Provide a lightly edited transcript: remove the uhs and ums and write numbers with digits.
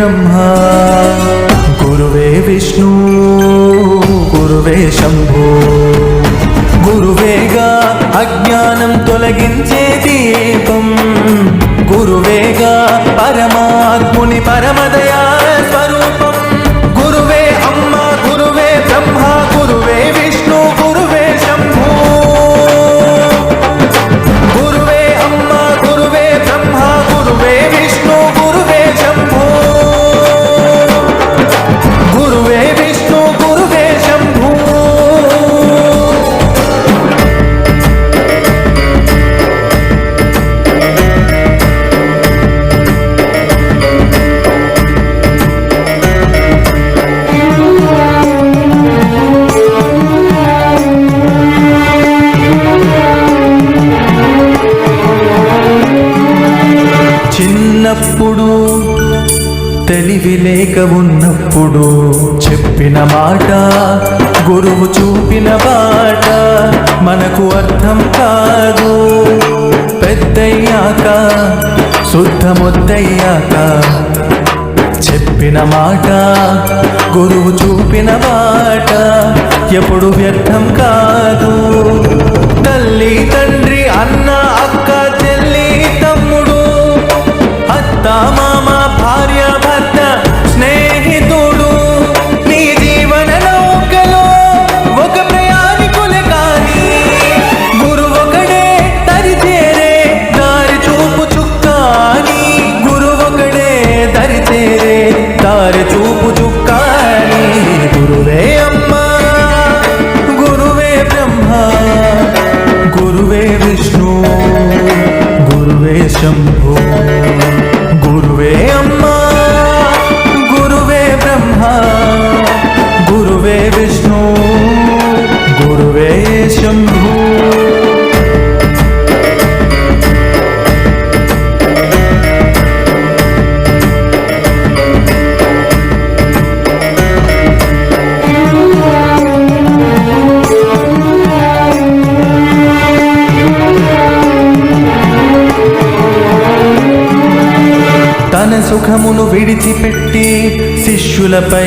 బ్రహ్మ గురువే విష్ణు గురువే శంభో గురువేగా అజ్ఞానం తొలగించే దీపం గురువేగా పరమాత్ముని పరమదయా స్వరూపం గురువే అమ్మ గురువే బ్రహ్మ గురువే విష్ణు గురువే శంభో గురువే అమ్మ గురువే బ్రహ్మ గురువే విష్ణు గురువే శంభో గురువే విష్ణు గురువే శంభో చిన్నప్పుడు తెలివి లేక ఉన్నప్పుడు చెప్పిన మాట గురువు చూపిన బాట మనకు అర్థం కాదు పెద్దయ్యాక శుద్ధమొద్దయ్యాక చెప్పిన మాట గురువు చూపిన బాట ఎప్పుడు వ్యర్థం కాదు తల్లి తండ్రి అన్న అక్క చెల్లి తమ్ముడు అత్త మామ భార్య భర్త స్నేహితుడు నీ జీవన నౌకలో ఒక ప్రయాణికులే కానీ గురువొకడే దరి చేరే దారి చూపు చుక్కాని గురువొకడే దరి చేరే దారి చూపు చుక్కాని గురువే అమ్మ గురువే బ్రహ్మ గురువే విష్ణు గురువే శంభో గురువే అమ్మ గురువే బ్రహ్మ గురువే విష్ణు గురువే శంభో తన సుఖమును విడిచిపెట్టి శిష్యులపై